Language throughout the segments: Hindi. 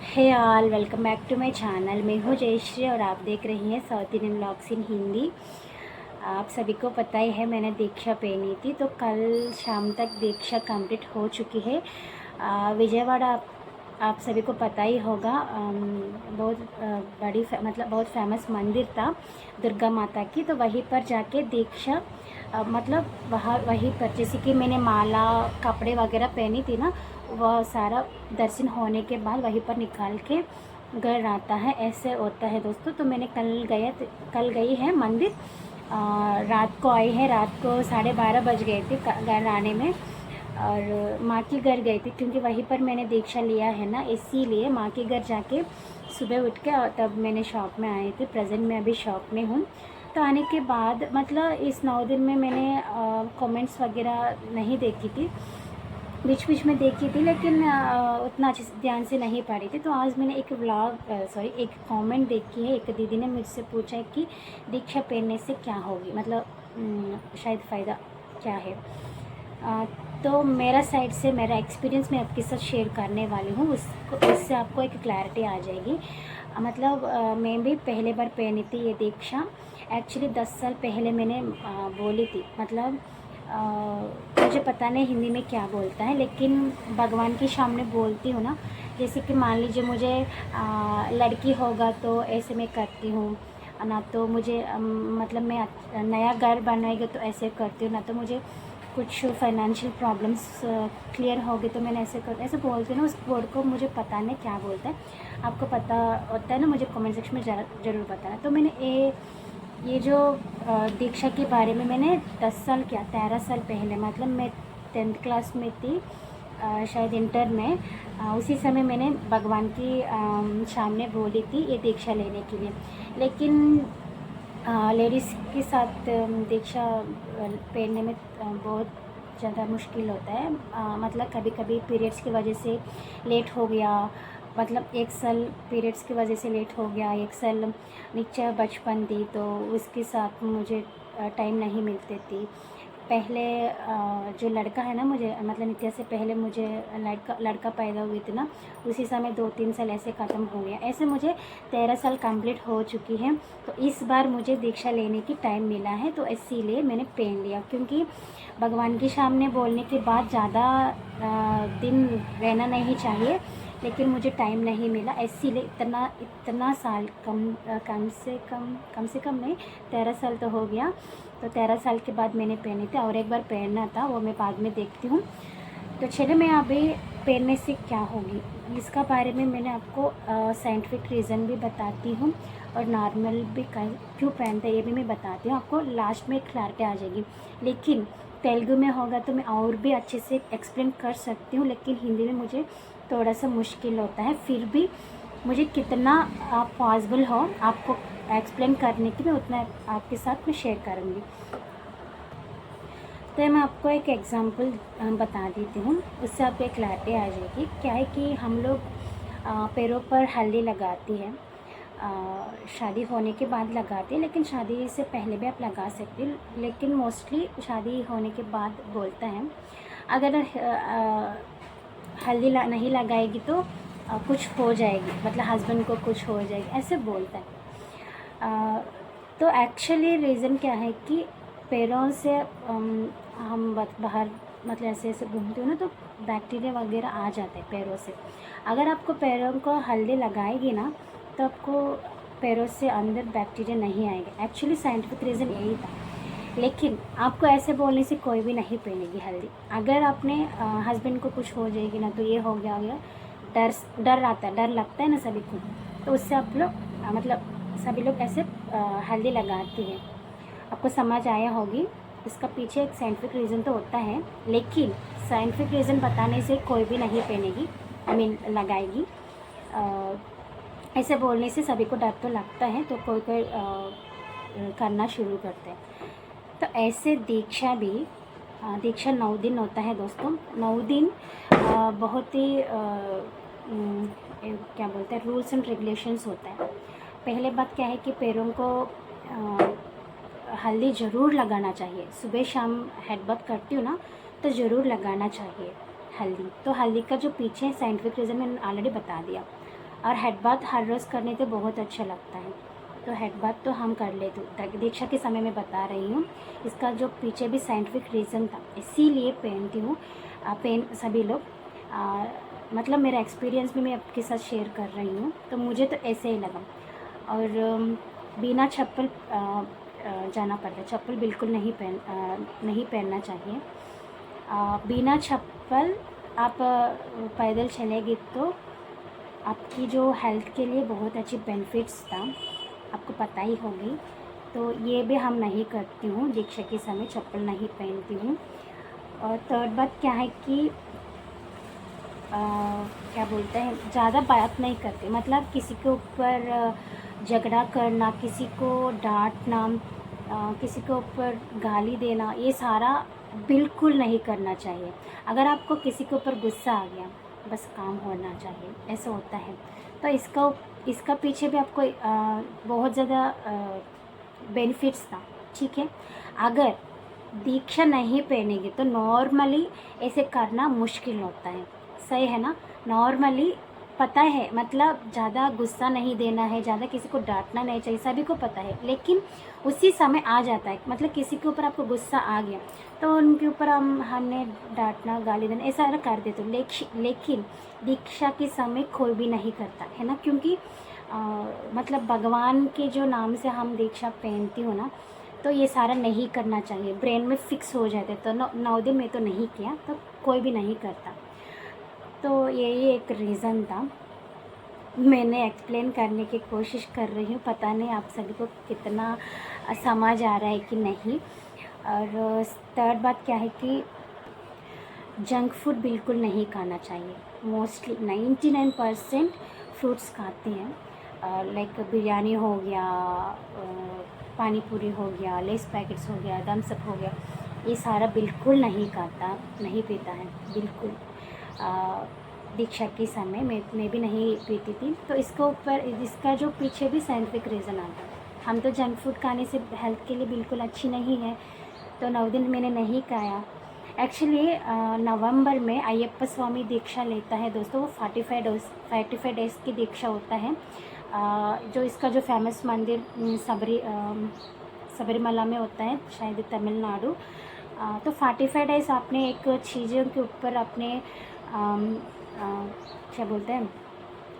Hey all, welcome back to my channel. मैं हूँ जयश्री और आप देख रही हैं South Indian vlogs in Hindi. आप सभी को पता ही है मैंने दीक्षा पहनी थी, तो कल शाम तक दीक्षा कंप्लीट हो चुकी है। विजयवाड़ा आप सभी को पता ही होगा। बहुत बड़ी मतलब बहुत फेमस मंदिर था दुर्गा माता की, तो वहीं पर जाके दीक्षा मतलब वहीं पर जैसे कि मैंने माला कपड़े वगैरह पहनी थी ना, वह सारा दर्शन होने के बाद वहीं पर निकाल के घर आता है। ऐसे होता है दोस्तों। तो मैंने कल गई है मंदिर। रात को आई है, रात को 12:30 बज गए थे घर आने में। और माँ के घर गई थी क्योंकि वहीं पर मैंने दीक्षा लिया है ना, इसीलिए माँ के घर जाके सुबह उठ के और तब मैंने शॉप में आई थी। प्रेजेंट में अभी शॉप में हूँ। तो आने के बाद मतलब इस 9 दिन में मैंने कमेंट्स वगैरह नहीं देखी थी, बीच बीच में देखी थी, लेकिन उतना अच्छे से ध्यान से नहीं पढ़ी थी। तो आज मैंने एक कमेंट देखी है। एक दीदी ने मुझसे पूछा है कि दीक्षा पहनने से क्या होगी, मतलब शायद फ़ायदा क्या है। अ, तो मेरा साइड से मेरा एक्सपीरियंस मैं आपके साथ शेयर करने वाली हूँ। उससे आपको एक क्लैरिटी आ जाएगी। मतलब मैं भी पहले बार पहनी थी ये दीक्षा। एक्चुअली 10 साल पहले मैंने बोली थी। मतलब मुझे पता नहीं हिंदी में क्या बोलता है, लेकिन भगवान के सामने बोलती हूँ ना। जैसे कि मान लीजिए मुझे लड़की होगा तो ऐसे मैं करती हूँ ना, तो मुझे मतलब मैं नया घर बनाएगा तो ऐसे करती हूँ ना, तो मुझे कुछ फाइनेंशियल प्रॉब्लम्स क्लियर हो गए तो मैंने ऐसे बोलती हूँ ना। उस वर्ड को मुझे पता नहीं क्या बोलता है। आपको पता होता है ना, मुझे कमेंट सेक्शन में ज़रूर बताना। तो मैंने ये जो दीक्षा के बारे में मैंने 10 साल क्या 13 साल पहले, मतलब मैं 10th क्लास में थी, शायद इंटर में। उसी समय मैंने भगवान की सामने बोली थी ये दीक्षा लेने के लिए। लेकिन लेडीज़ के साथ दीक्षा पहनने में बहुत ज़्यादा मुश्किल होता है। मतलब कभी कभी पीरियड्स की वजह से लेट हो गया। मतलब 1 साल पीरियड्स की वजह से लेट हो गया। 1 साल नीचे बचपन थी, तो उसके साथ मुझे टाइम नहीं मिलती थी। पहले जो लड़का है ना, मुझे मतलब नित्या से पहले मुझे लड़का पैदा हुई थी ना, उसी समय 2-3 साल ऐसे ख़त्म हो गया। ऐसे मुझे 13 साल कंप्लीट हो चुकी है। तो इस बार मुझे दीक्षा लेने की टाइम मिला है, तो इसीलिए मैंने पहन लिया। क्योंकि भगवान के सामने बोलने के बाद ज़्यादा दिन रहना नहीं चाहिए, लेकिन मुझे टाइम नहीं मिला, इसीलिए इतना साल कम से कम नहीं, 13 साल तो हो गया। तो 13 साल के बाद मैंने पहनी थी, और एक बार पहनना था, वो मैं बाद में देखती हूँ। तो चलिए मैं अभी पहनने से क्या होगी इसका बारे में मैंने आपको साइंटिफिक रीज़न भी बताती हूँ, और नॉर्मल भी क्यों पहनते हैं ये भी मैं बताती हूँ। आपको लास्ट में क्लैरिटी आ जाएगी। लेकिन तेलुगु में होगा तो मैं और भी अच्छे से एक्सप्लेन कर सकती हूँ, लेकिन हिंदी में मुझे थोड़ा सा मुश्किल होता है। फिर भी मुझे कितना आप पॉसिबल हो आपको एक्सप्लेन करने की, मैं उतना आपके साथ मैं शेयर करूँगी। तो मैं आपको एक एग्ज़ाम्पल बता देती हूँ, उससे आपको एक क्लैरिटी आ जाएगी। क्या है कि हम लोग पैरों पर हल्दी लगाती है, शादी होने के बाद लगाते हैं, लेकिन शादी से पहले भी आप लगा सकते हैं, लेकिन मोस्टली शादी होने के बाद बोलता है अगर हल्दी नहीं लगाएगी तो कुछ हो जाएगी, मतलब हस्बैंड को कुछ हो जाएगी, ऐसे बोलता है। तो एक्चुअली रीज़न क्या है कि पैरों से हम बाहर मतलब ऐसे ऐसे घूमते हो ना, तो बैक्टीरिया वगैरह आ जाते हैं पैरों से। अगर आपको पैरों को हल्दी लगाएगी ना, तो आपको पैरों से अंदर बैक्टीरिया नहीं आएगा। एक्चुअली साइंटिफिक रीज़न यही था। लेकिन आपको ऐसे बोलने से कोई भी नहीं पहनेगी हल्दी। अगर अपने हस्बैंड को कुछ हो जाएगी ना, तो ये हो गया डर आता है, डर लगता है ना सभी को, तो उससे आप लोग मतलब सभी लोग ऐसे हल्दी लगाती हैं। आपको समझ आया होगी। इसका पीछे एक साइंटिफिक रीज़न तो होता है, लेकिन साइंटिफिक रीज़न बताने से कोई भी नहीं पहनेगी, आई मीन लगाएगी। ऐसे बोलने से सभी को डर तो लगता है, तो कोई कोई करना शुरू करते हैं। तो ऐसे दीक्षा भी दीक्षा 9 दिन होता है दोस्तों। 9 दिन बहुत ही क्या बोलते हैं, रूल्स एंड रेगुलेशंस होता है। पहले बात क्या है कि पैरों को हल्दी ज़रूर लगाना चाहिए। सुबह शाम हेडबाथ करती हूँ ना, तो ज़रूर लगाना चाहिए हल्दी। तो हल्दी का जो पीछे साइंटिफिक रीज़न मैंने ऑलरेडी बता दिया। और हेड बाथ हर रोज़ करने तो बहुत अच्छा लगता है, तो हेड बाथ तो हम कर लेते हैं। दीक्षा के समय में बता रही हूँ, इसका जो पीछे भी साइंटिफिक रीज़न था, इसीलिए पहनती हूँ। पहन सभी लोग, मतलब मेरा एक्सपीरियंस भी मैं आपके साथ शेयर कर रही हूँ, तो मुझे तो ऐसे ही लगा। और बिना चप्पल जाना पड़ता है, चप्पल बिल्कुल नहीं पहनना चाहिए। बिना चप्पल आप पैदल चलेगी तो आपकी जो हेल्थ के लिए बहुत अच्छी बेनिफिट्स था, आपको पता ही होगी। तो ये भी हम नहीं करती हूँ, दीक्षा के समय चप्पल नहीं पहनती हूँ। और थर्ड बात क्या है कि क्या बोलते हैं, ज़्यादा बात नहीं करते, मतलब किसी के ऊपर झगड़ा करना, किसी को डांटना, किसी के ऊपर गाली देना, ये सारा बिल्कुल नहीं करना चाहिए। अगर आपको किसी के ऊपर गुस्सा आ गया, बस काम होना चाहिए, ऐसा होता है। तो इसका पीछे भी आपको बहुत ज़्यादा बेनिफिट्स था, ठीक है। अगर दीक्षा नहीं पहनेगी तो नॉर्मली ऐसे करना मुश्किल होता है, सही है ना। नॉर्मली पता है, मतलब ज़्यादा गुस्सा नहीं देना है, ज़्यादा किसी को डांटना नहीं चाहिए, सभी को पता है। लेकिन उसी समय आ जाता है, मतलब किसी के ऊपर आपको गुस्सा आ गया तो उनके ऊपर हमने डांटना, गाली देना, ऐसा कर देते। लेकिन दीक्षा के समय कोई भी नहीं करता है ना, क्योंकि मतलब भगवान के जो नाम से हम दीक्षा पहनती हो ना, तो ये सारा नहीं करना चाहिए, ब्रेन में फिक्स हो जाते। तो 9 दिन में तो नहीं किया, तो कोई भी नहीं करता। तो यही एक रीज़न था, मैंने एक्सप्लेन करने की कोशिश कर रही हूँ, पता नहीं आप सभी को कितना समझ आ रहा है कि नहीं। और थर्ड बात क्या है कि जंक फूड बिल्कुल नहीं खाना चाहिए। मोस्टली 99% फ्रूट्स खाते हैं, लाइक बिरयानी हो गया, पानी पूरी हो गया, लेस पैकेट्स हो गया, थम्स अप हो गया, ये सारा बिल्कुल नहीं खाता, नहीं पीता है बिल्कुल। दीक्षा के समय मैं भी नहीं पीती थी। तो इसका जो पीछे भी साइंटिफिक रीज़न आता है। हम तो जंक फूड खाने से हेल्थ के लिए बिल्कुल अच्छी नहीं है, तो 9 दिन मैंने नहीं खाया। एक्चुअली नवंबर में अय्यप्पा स्वामी दीक्षा लेता है दोस्तों, वो 45 डेज़ की दीक्षा होता है। जो इसका जो फेमस मंदिर सबरीमला में होता है, शायद तमिलनाडु। तो 45 डेज़ आपने एक चीज़ों के ऊपर अपने क्या बोलते हैं,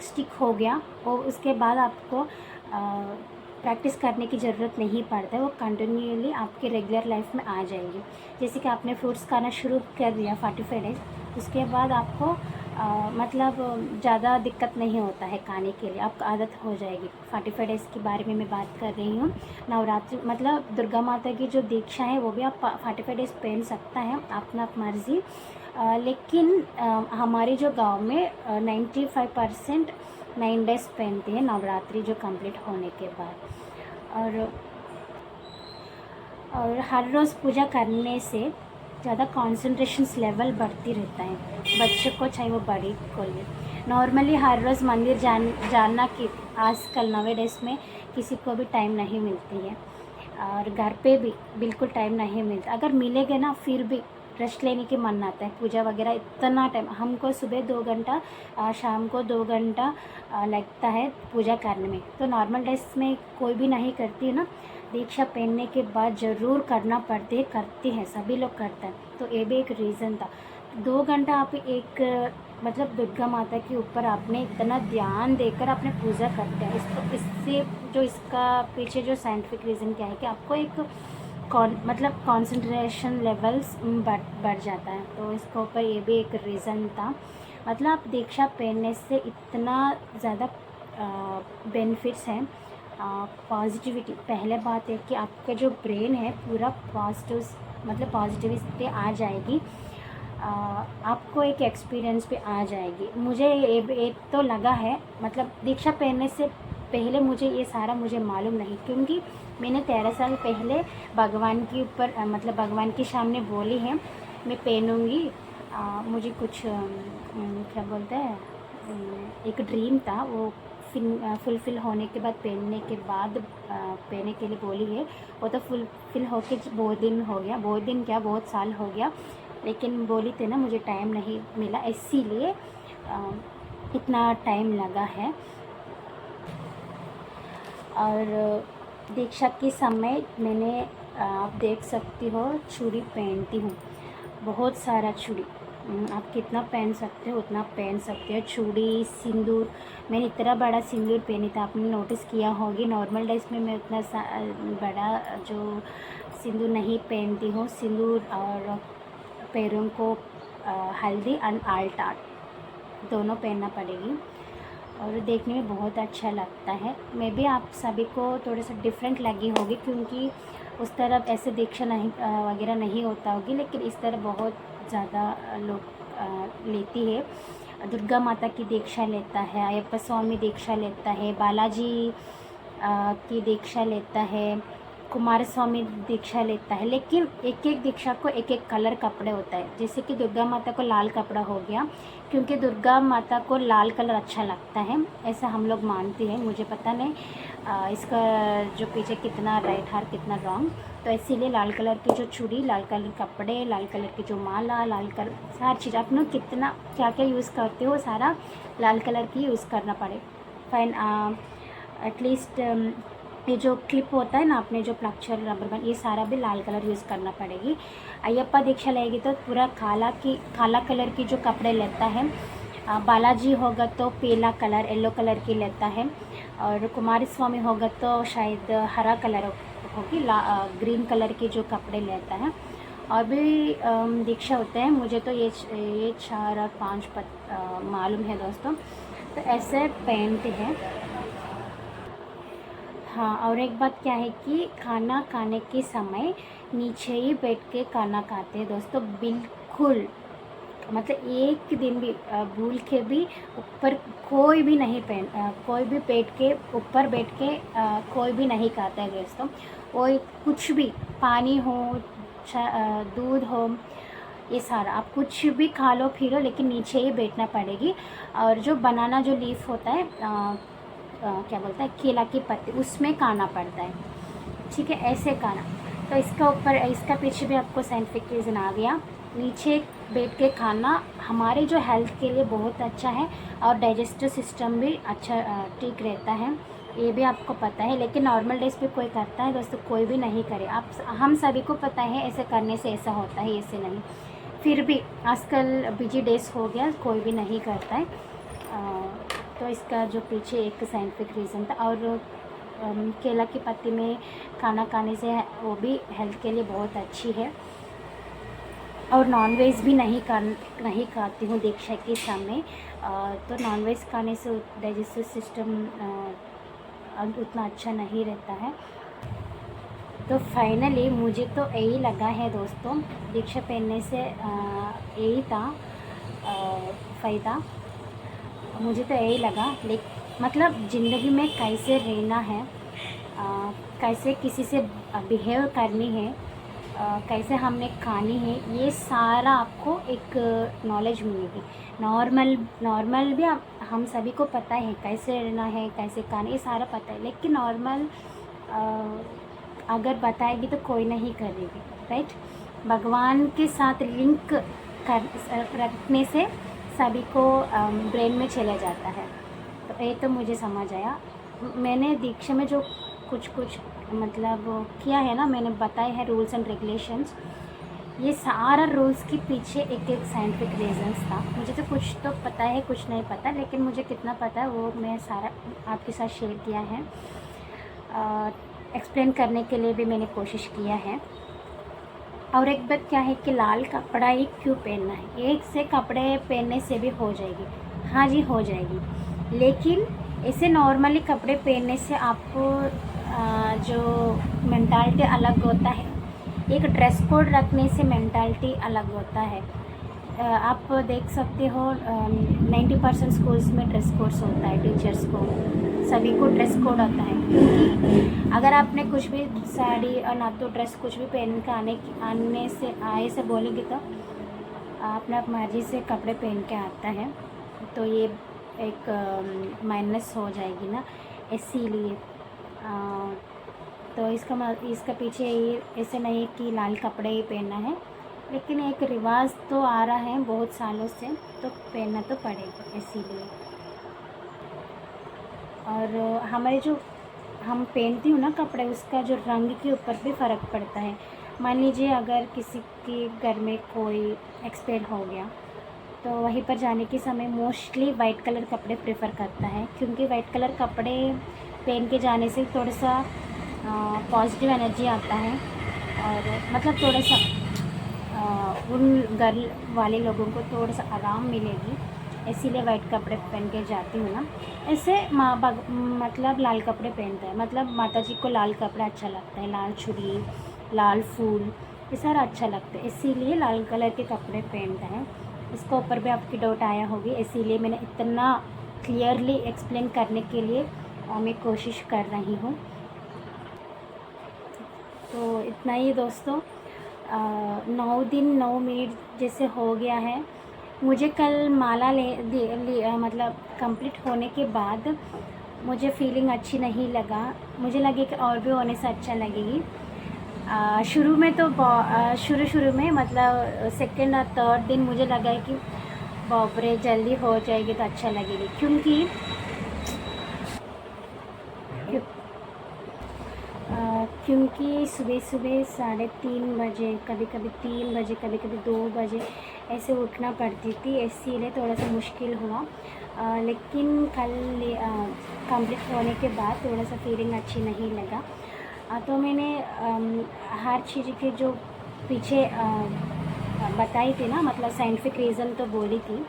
स्टिक हो गया, और उसके बाद आपको प्रैक्टिस करने की ज़रूरत नहीं पड़ता है, वो कंटिन्यूअली आपके रेगुलर लाइफ में आ जाएगी। जैसे कि आपने फ्रूट्स खाना शुरू कर दिया 45 डेज़, उसके बाद आपको मतलब ज़्यादा दिक्कत नहीं होता है खाने के लिए, आपको आदत हो जाएगी। 45 डेज़ के बारे में मैं बात कर रही हूँ। नवरात्रि मतलब दुर्गा माता की जो दीक्षा है, वो भी आप 45 डेज़ पहन सकता है, अपना मर्ज़ी। लेकिन हमारे जो गांव में 95% 9 डेज़ पहनते हैं नवरात्रि जो कंप्लीट होने के बाद। और हर रोज़ पूजा करने से ज़्यादा कॉन्सेंट्रेशंस लेवल बढ़ती रहता है, बच्चे को चाहे वो बड़ी को लिए। नॉर्मली हर रोज़ मंदिर जानना कि आजकल नवे डेज़ में किसी को भी टाइम नहीं मिलती है, और घर पे भी बिल्कुल टाइम नहीं मिलता। अगर मिलेगा ना, फिर भी रेस्ट लेने की मन आता है। पूजा वगैरह इतना टाइम हमको, सुबह 2 घंटा, शाम को 2 घंटा लगता है पूजा करने में। तो नॉर्मल डेज में कोई भी नहीं करती है ना, दीक्षा पहनने के बाद ज़रूर करना पड़ती है, करती है, सभी लोग करते हैं। तो ये भी एक रीज़न था। 2 घंटा आप एक मतलब दुर्गा माता के ऊपर आपने इतना ध्यान देकर आपने पूजा करते हैं। इससे जो इसका पीछे जो साइंटिफिक रीज़न क्या है कि आपको एक मतलब कंसंट्रेशन लेवल्स बढ़ जाता है। तो इसके ऊपर ये भी एक रीज़न था। मतलब आप दीक्षा पहनने से इतना ज़्यादा बेनिफिट्स हैं। पॉजिटिविटी, पहले बात है कि आपका जो ब्रेन है पूरा पॉजिटिव, मतलब पॉजिटिविटी आ जाएगी। आपको एक एक्सपीरियंस पे आ जाएगी। मुझे एक तो लगा है, मतलब दीक्षा पहनने से पहले मुझे ये सारा मुझे मालूम नहीं, क्योंकि मैंने 13 साल पहले भगवान के ऊपर मतलब भगवान के सामने बोली है मैं पहनूँगी। मुझे कुछ क्या बोलते हैं, एक ड्रीम था, वो फुलफ़िल होने के बाद पहनने के बाद पहनने के लिए बोली है। वो तो फुलफ़िल होके बहुत दिन हो गया, बहुत दिन क्या बहुत साल हो गया, लेकिन बोली थी ना, मुझे टाइम नहीं मिला, इसीलिए इतना टाइम लगा है। और दीक्षा के समय मैंने आप देख सकती हो चूड़ी पहनती हूँ, बहुत सारा चूड़ी। आप कितना पहन सकते हो उतना पहन सकते हो। चूड़ी, सिंदूर, मैंने इतना बड़ा सिंदूर पहनी था, आपने नोटिस किया होगी। नॉर्मल डेज में मैं उतना बड़ा जो सिंदूर नहीं पहनती हूँ। सिंदूर और पैरों को हल्दी एंड आल्टा दोनों पहनना पड़ेगी और देखने में बहुत अच्छा लगता है। मैं भी आप सभी को थोड़ा सा डिफरेंट लगी होगी क्योंकि उस तरफ ऐसे दीक्षा नहीं वगैरह नहीं होता होगी, लेकिन इस तरह बहुत ज़्यादा लोग लेती है। दुर्गा माता की दीक्षा लेता है, अयप्पा स्वामी दीक्षा लेता है, बालाजी की दीक्षा लेता है, कुमार स्वामी दीक्षा लेता है। लेकिन एक एक दीक्षा को एक एक कलर कपड़े होता है। जैसे कि दुर्गा माता को लाल कपड़ा हो गया, क्योंकि दुर्गा माता को लाल कलर अच्छा लगता है, ऐसा हम लोग मानते हैं। मुझे पता नहीं इसका जो पीछे कितना राइट हार कितना रॉन्ग, तो इसीलिए लाल कलर की जो चूड़ी, लाल कलर कपड़े, लाल कलर की जो माला, लाल कलर सारी चीज़ आप लोग कितना क्या क्या यूज़ करते हो सारा लाल कलर की यूज़ करना पड़े। फाइन, एटलीस्ट ये जो क्लिप होता है ना, आपने जो प्लक्चर रबर बैंड, ये सारा भी लाल कलर यूज़ करना पड़ेगी। अयप्पा दीक्षा लेगी तो पूरा काला कलर की जो कपड़े लेता है। बालाजी होगा तो पीला कलर, येलो कलर की लेता है। और कुमारी स्वामी होगा तो शायद हरा कलर होगी, ग्रीन कलर के जो कपड़े लेता है। और भी दीक्षा होते हैं, मुझे तो ये 4 और 5 मालूम है दोस्तों। तो ऐसे पहनते हैं। हाँ, और एक बात क्या है कि खाना खाने के समय नीचे ही बैठ के खाना खाते हैं दोस्तों, बिल्कुल। मतलब एक दिन भी भूल के भी ऊपर कोई भी नहीं कोई भी बैठ के ऊपर बैठ के कोई भी नहीं खाता है दोस्तों। और कुछ भी पानी हो, दूध हो, ये सारा आप कुछ भी खा लो पी लो, लेकिन नीचे ही बैठना पड़ेगी। और जो बनाना जो लीफ होता है, क्या बोलता है, केला की पत्ती, उसमें खाना पड़ता है, ठीक है, ऐसे खाना। तो इसका ऊपर इसका पीछे भी आपको साइंटिफिक रीज़न आ गया। नीचे बैठ के खाना हमारे जो हेल्थ के लिए बहुत अच्छा है और डाइजेस्टिव सिस्टम भी अच्छा ठीक रहता है, ये भी आपको पता है। लेकिन नॉर्मल डेज पे कोई करता है दोस्तों? कोई भी नहीं करे। आप हम सभी को पता है ऐसे करने से ऐसा होता है, ऐसे नहीं। फिर भी आजकल बिजी डेज हो गया, कोई भी नहीं करता है। तो इसका जो पीछे एक साइंटिफिक रीज़न था। और केला की पत्ती में खाना खाने से वो भी हेल्थ के लिए बहुत अच्छी है। और नॉनवेज भी नहीं खाती हूँ दीक्षा के समय। तो नॉनवेज खाने से डाइजेस्टिव सिस्टम उतना अच्छा नहीं रहता है। तो फाइनली मुझे तो यही लगा है दोस्तों, दीक्षा पहनने से यही था फ़ायदा। मुझे तो यही लगा। मतलब ज़िंदगी में कैसे रहना है, कैसे किसी से बिहेव करनी है, कैसे हमने खानी है, ये सारा आपको एक नॉलेज मिलेगी। नॉर्मल भी हम सभी को पता है कैसे रहना है, कैसे खाना, ये सारा पता है। लेकिन नॉर्मल अगर बताएगी तो कोई नहीं करेगी, राइट। भगवान के साथ लिंक रखने से सभी को ब्रेन में चला जाता है। तो ये तो मुझे समझ आया। मैंने दीक्षा में जो कुछ मतलब किया है ना, मैंने बताए हैं रूल्स एंड रेगुलेशंस। ये सारा रूल्स के पीछे एक एक साइंटिफिक रीजंस था। मुझे तो कुछ तो पता है, कुछ नहीं पता, लेकिन मुझे कितना पता है वो मैं सारा आपके साथ शेयर किया है। एक्सप्लेन करने के लिए भी मैंने कोशिश किया है। और एक बात क्या है कि लाल कपड़ा ही क्यों पहनना है? एक से कपड़े पहनने से भी हो जाएगी, हाँ जी हो जाएगी। लेकिन ऐसे नॉर्मली कपड़े पहनने से आपको जो मेंटालिटी अलग होता है, एक ड्रेस कोड रखने से मेंटालिटी अलग होता है। आप देख सकते हो 90% स्कूल्स में ड्रेस कोड्स होता है, टीचर्स को सभी को ड्रेस कोड होता है। क्योंकि अगर आपने कुछ भी साड़ी और ना तो ड्रेस कुछ भी पहन के आने से आए से बोलेंगे तो आपने आप मर्जी से कपड़े पहन के आता है, तो ये एक माइनस हो जाएगी ना, इसीलिए। तो इसका पीछे ये ऐसे नहीं कि लाल कपड़े ही पहनना है, लेकिन एक रिवाज तो आ रहा है बहुत सालों से, तो पहनना तो पड़ेगा इसीलिए। और हमारे जो हम पहनती हूँ ना कपड़े, उसका जो रंग के ऊपर भी फ़र्क पड़ता है। मान लीजिए अगर किसी के घर में कोई एक्सपायर हो गया तो वहीं पर जाने के समय मोस्टली वाइट कलर कपड़े प्रेफर करता है, क्योंकि वाइट कलर कपड़े पहन के जाने से थोड़ा सा पॉजिटिव एनर्जी आता है, और मतलब थोड़ा सा उन घर वाले लोगों को थोड़ा सा आराम मिलेगी, इसीलिए वाइट कपड़े पहन के जाती हूँ ना। ऐसे मतलब लाल कपड़े पहनते हैं, मतलब माता जी को लाल कपड़ा अच्छा लगता है, लाल चूड़ी, लाल फूल, ये सारा अच्छा लगता है, इसीलिए लाल कलर के कपड़े पहनते हैं। इसके ऊपर भी आपकी डाउट आया होगी, इसीलिए मैंने इतना क्लियरली एक्सप्लेन करने के लिए मैं कोशिश कर रही हूँ। तो इतना ही दोस्तों, 9 दिन 9 मिनट जैसे हो गया है। मुझे कल माला मतलब कंप्लीट होने के बाद मुझे फीलिंग अच्छी नहीं लगा, मुझे लगे कि और भी होने से अच्छा लगेगी। शुरू में तो शुरू में मतलब सेकंड और थर्ड दिन मुझे लगा है कि बाप रे जल्दी हो जाएगी तो अच्छा लगेगी, क्योंकि क्योंकि सुबह सुबह 3:30 बजे, कभी कभी 3 बजे, कभी कभी 2 बजे ऐसे उठना पड़ती थी, इसीलिए थोड़ा सा मुश्किल हुआ। लेकिन कल कंप्लीट होने के बाद थोड़ा सा फीलिंग अच्छी नहीं लगा। तो मैंने हर चीज़ के जो पीछे बताई थी ना, मतलब साइंटिफिक रीज़न तो बोली थी,